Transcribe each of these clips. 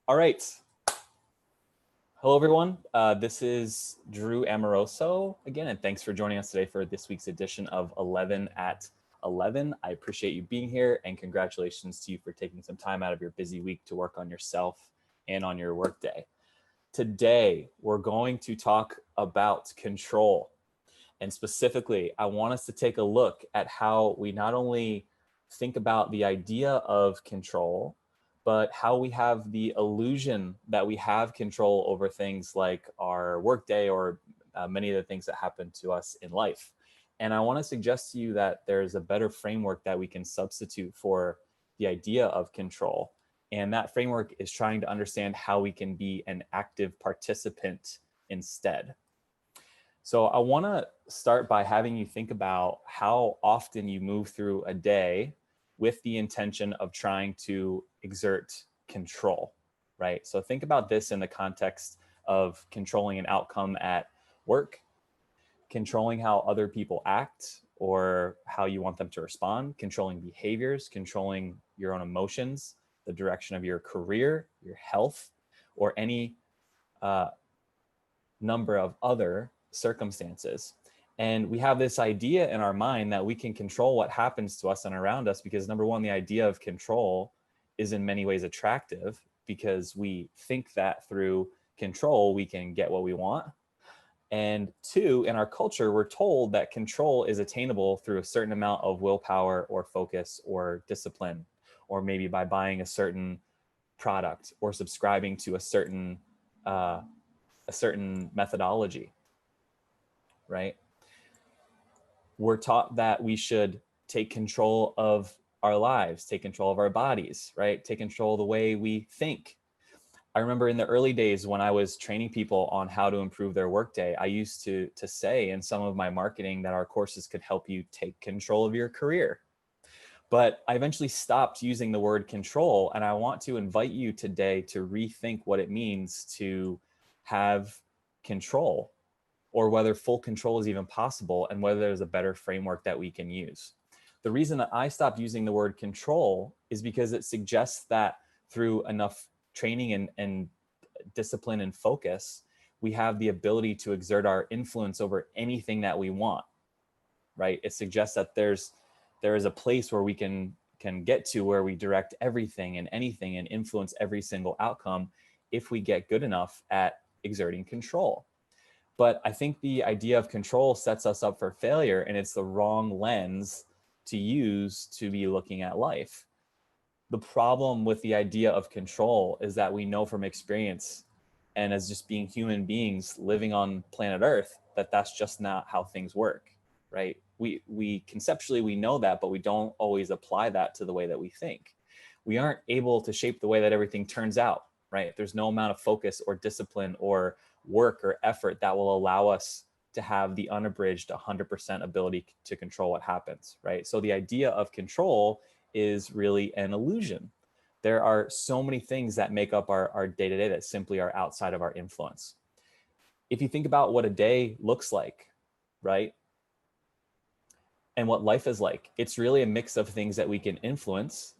All right. Hello, everyone. This is Drew Amoroso again, and thanks for joining us today for this week's edition of 11 at 11. I appreciate you being here, and congratulations to you for taking some time out of your busy week to work on yourself and on your workday. Today, we're going to talk about control. And specifically, I want us to take a look at how we not only think about the idea of control, but how we have the illusion that we have control over things like our workday or many of the things that happen to us in life. And I want to suggest to you that there's a better framework that we can substitute for the idea of control. And that framework is trying to understand how we can be an active participant instead. So I want to start by having you think about how often you move through a day with the intention of trying to exert control, right? So think about this in the context of controlling an outcome at work, controlling how other people act or how you want them to respond, controlling behaviors, controlling your own emotions, the direction of your career, your health, or any number of other circumstances. And we have this idea in our mind that we can control what happens to us and around us because, number one, the idea of control is in many ways attractive because we think that through control, we can get what we want. And two, in our culture, we're told that control is attainable through a certain amount of willpower or focus or discipline, or maybe by buying a certain product or subscribing to a certain methodology, right? We're taught that we should take control of our lives, take control of our bodies, right? Take control of the way we think. I remember in the early days when I was training people on how to improve their workday, I used to say in some of my marketing that our courses could help you take control of your career. But I eventually stopped using the word control, and I want to invite you today to rethink what it means to have control, or whether full control is even possible, and whether there's a better framework that we can use. The reason that I stopped using the word control is because it suggests that through enough training and discipline and focus, we have the ability to exert our influence over anything that we want, right? It suggests that there is a place where we can get to where we direct everything and anything and influence every single outcome if we get good enough at exerting control. But I think the idea of control sets us up for failure, and it's the wrong lens to use to be looking at life. The problem with the idea of control is that we know from experience and as just being human beings living on planet Earth that that's just not how things work, right? We conceptually, we know that, but we don't always apply that to the way that we think. We aren't able to shape the way that everything turns out, right? There's no amount of focus or discipline or work or effort that will allow us to have the unabridged 100% ability to control what happens, right? So the idea of control is really an illusion. There are so many things that make up our day-to-day that simply are outside of our influence. If you think about what a day looks like, right? And what life is like, it's really a mix of things that we can influence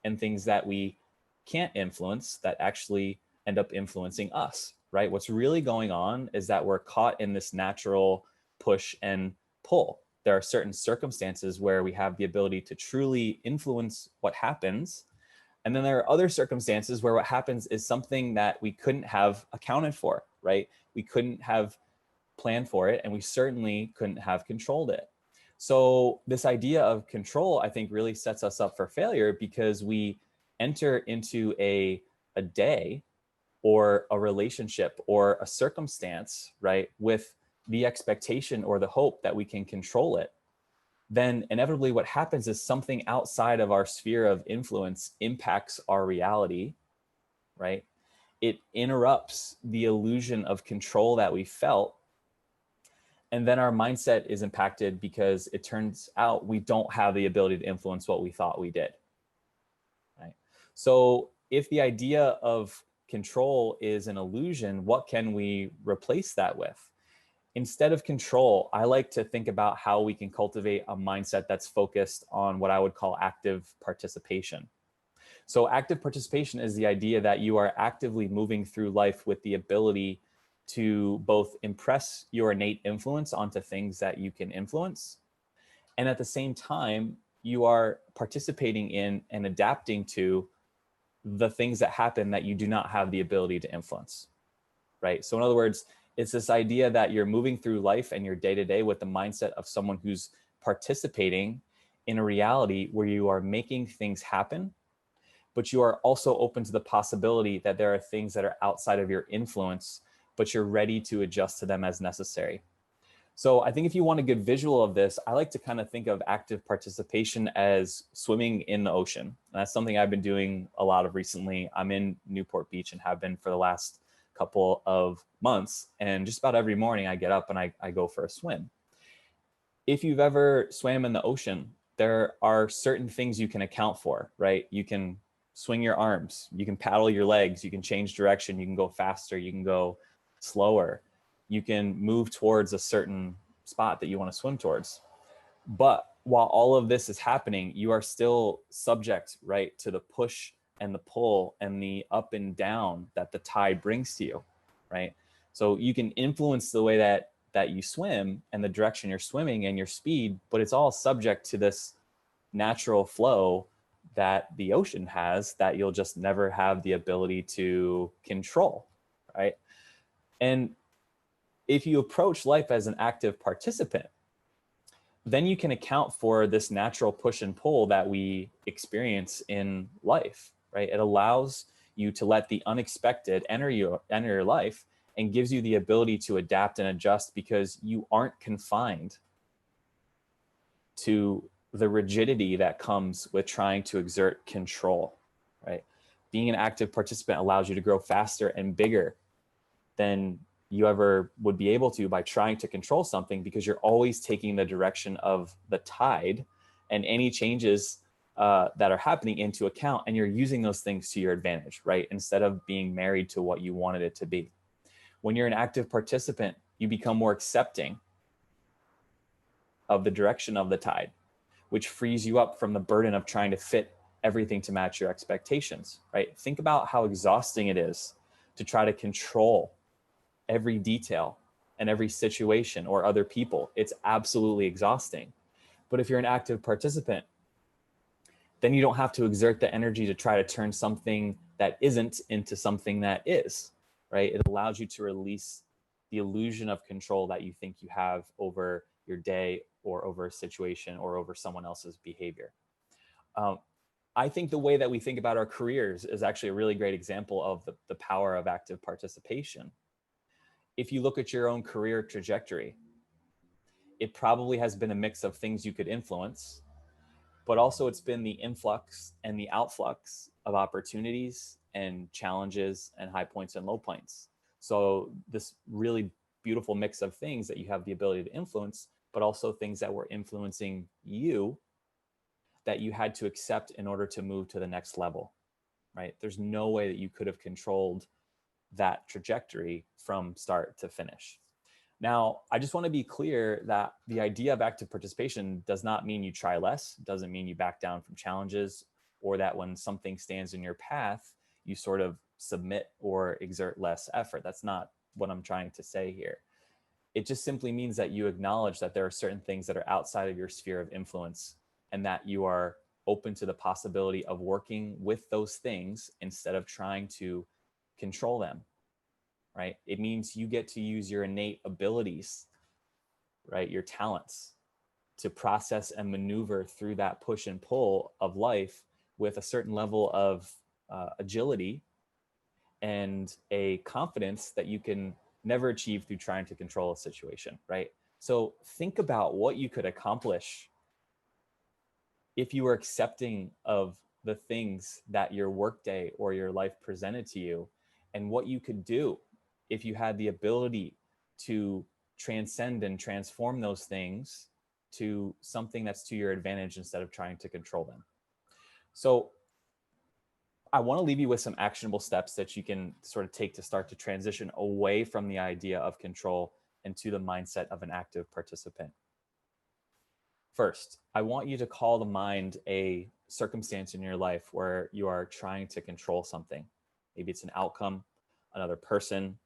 and things that we can't influence that actually end up influencing us, right? What's really going on is that we're caught in this natural push and pull. There are certain circumstances where we have the ability to truly influence what happens. And then there are other circumstances where what happens is something that we couldn't have accounted for, right? We couldn't have planned for it, and we certainly couldn't have controlled it. So this idea of control, I think, really sets us up for failure because we enter into a day or a relationship or a circumstance, right, with the expectation or the hope that we can control it. Then inevitably what happens is something outside of our sphere of influence impacts our reality, right? It interrupts the illusion of control that we felt. And then our mindset is impacted because it turns out we don't have the ability to influence what we thought we did, right? So if the idea of control is an illusion, what can we replace that with? Instead of control, I like to think about how we can cultivate a mindset that's focused on what I would call active participation. So active participation is the idea that you are actively moving through life with the ability to both impress your innate influence onto things that you can influence, and at the same time, you are participating in and adapting to the things that happen that you do not have the ability to influence, right? So in other words, it's this idea that you're moving through life and your day to day with the mindset of someone who's participating in a reality where you are making things happen, but you are also open to the possibility that there are things that are outside of your influence, but you're ready to adjust to them as necessary. So I think if you want a good visual of this, I like to kind of think of active participation as swimming in the ocean. And that's something I've been doing a lot of recently. I'm in Newport Beach and have been for the last couple of months. And just about every morning I get up and I go for a swim. If you've ever swam in the ocean, there are certain things you can account for, right? You can swing your arms, you can paddle your legs, you can change direction, you can go faster, you can go slower, you can move towards a certain spot that you want to swim towards. But while all of this is happening, you are still subject, right, to the push and the pull and the up and down that the tide brings to you, right? So you can influence the way that you swim and the direction you're swimming and your speed, but it's all subject to this natural flow that the ocean has that you'll just never have the ability to control, right? And if you approach life as an active participant, then you can account for this natural push and pull that we experience in life, right? It allows you to let the unexpected enter your life and gives you the ability to adapt and adjust because you aren't confined to the rigidity that comes with trying to exert control, right? Being an active participant allows you to grow faster and bigger than you ever would be able to by trying to control something, because you're always taking the direction of the tide and any changes that are happening into account, and you're using those things to your advantage, right? Instead of being married to what you wanted it to be. When you're an active participant, you become more accepting of the direction of the tide, which frees you up from the burden of trying to fit everything to match your expectations, right? Think about how exhausting it is to try to control every detail and every situation or other people. It's absolutely exhausting. But if you're an active participant, then you don't have to exert the energy to try to turn something that isn't into something that is, right? It allows you to release the illusion of control that you think you have over your day or over a situation or over someone else's behavior. I think the way that we think about our careers is actually a really great example of the power of active participation. If you look at your own career trajectory, it probably has been a mix of things you could influence, but also it's been the influx and the outflux of opportunities and challenges and high points and low points. So this really beautiful mix of things that you have the ability to influence, but also things that were influencing you that you had to accept in order to move to the next level, right? There's no way that you could have controlled that trajectory from start to finish. Now, I just want to be clear that the idea of active participation does not mean you try less, doesn't mean you back down from challenges, or that when something stands in your path, you sort of submit or exert less effort. That's not what I'm trying to say here. It just simply means that you acknowledge that there are certain things that are outside of your sphere of influence and that you are open to the possibility of working with those things instead of trying to control them, right? It means you get to use your innate abilities, right? Your talents to process and maneuver through that push and pull of life with a certain level of agility and a confidence that you can never achieve through trying to control a situation, right? So think about what you could accomplish if you were accepting of the things that your workday or your life presented to you, and what you could do if you had the ability to transcend and transform those things to something that's to your advantage instead of trying to control them. So I want to leave you with some actionable steps that you can sort of take to start to transition away from the idea of control and to the mindset of an active participant. First, I want you to call to mind a circumstance in your life where you are trying to control something. Maybe it's an outcome, another person,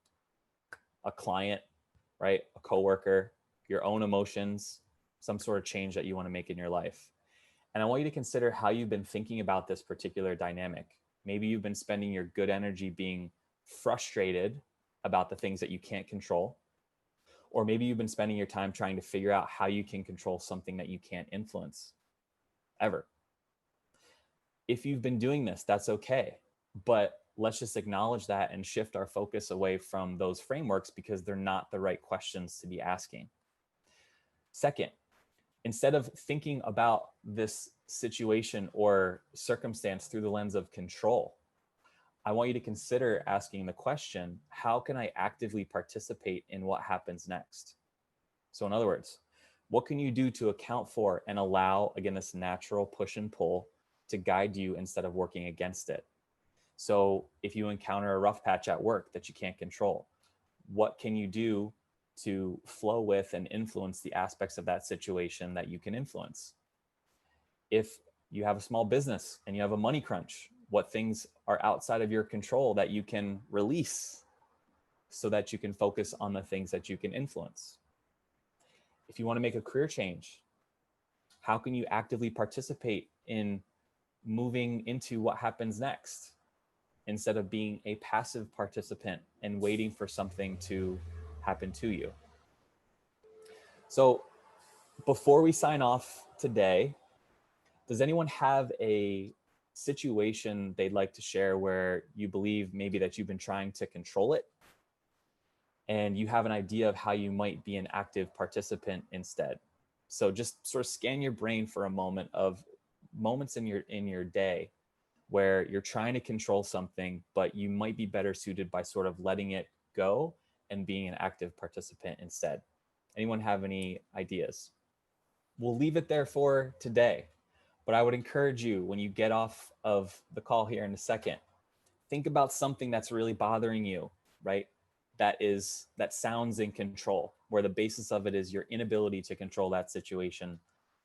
a client, right? A coworker, your own emotions, some sort of change that you want to make in your life. And I want you to consider how you've been thinking about this particular dynamic. Maybe you've been spending your good energy being frustrated about the things that you can't control. Or maybe you've been spending your time trying to figure out how you can control something that you can't influence ever. If you've been doing this, that's okay. But let's just acknowledge that and shift our focus away from those frameworks because they're not the right questions to be asking. Second, instead of thinking about this situation or circumstance through the lens of control, I want you to consider asking the question, how can I actively participate in what happens next? So in other words, what can you do to account for and allow, again, this natural push and pull to guide you instead of working against it? So if you encounter a rough patch at work that you can't control, what can you do to flow with and influence the aspects of that situation that you can influence? If you have a small business and you have a money crunch, what things are outside of your control that you can release so that you can focus on the things that you can influence? If you want to make a career change, how can you actively participate in moving into what happens next instead of being a passive participant and waiting for something to happen to you? So before we sign off today, does anyone have a situation they'd like to share where you believe maybe that you've been trying to control it and you have an idea of how you might be an active participant instead? So just sort of scan your brain for a moment of moments in your day where you're trying to control something, but you might be better suited by sort of letting it go and being an active participant instead. Anyone have any ideas? We'll leave it there for today, but I would encourage you, when you get off of the call here in a second, think about something that's really bothering you, right? That sounds in control, where the basis of it is your inability to control that situation,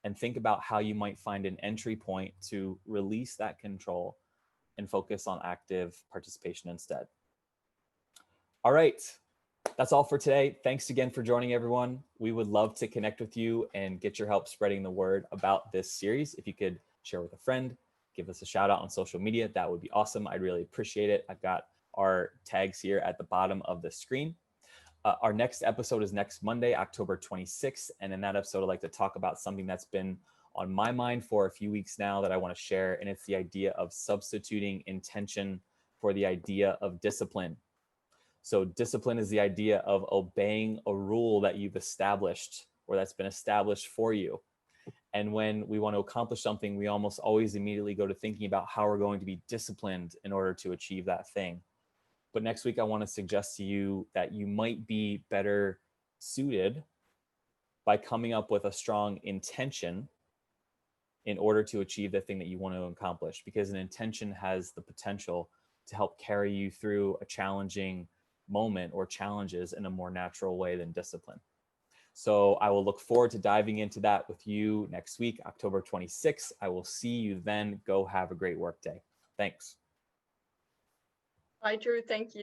and think about how you might find an entry point to release that control and focus on active participation instead. All right, that's all for today. Thanks again for joining, everyone. We would love to connect with you and get your help spreading the word about this series. If you could share with a friend, give us a shout out on social media, that would be awesome. I'd really appreciate it. I've got our tags here at the bottom of the screen. Our next episode is next Monday, October 26th. And in that episode, I'd like to talk about something that's been on my mind for a few weeks now that I want to share. And it's the idea of substituting intention for the idea of discipline. So discipline is the idea of obeying a rule that you've established or that's been established for you. And when we want to accomplish something, we almost always immediately go to thinking about how we're going to be disciplined in order to achieve that thing. But next week, I want to suggest to you that you might be better suited by coming up with a strong intention in order to achieve the thing that you want to accomplish, because an intention has the potential to help carry you through a challenging moment or challenges in a more natural way than discipline. So I will look forward to diving into that with you next week, October 26th. I will see you then. Go have a great work day. Thanks. Bye, Drew. Thank you.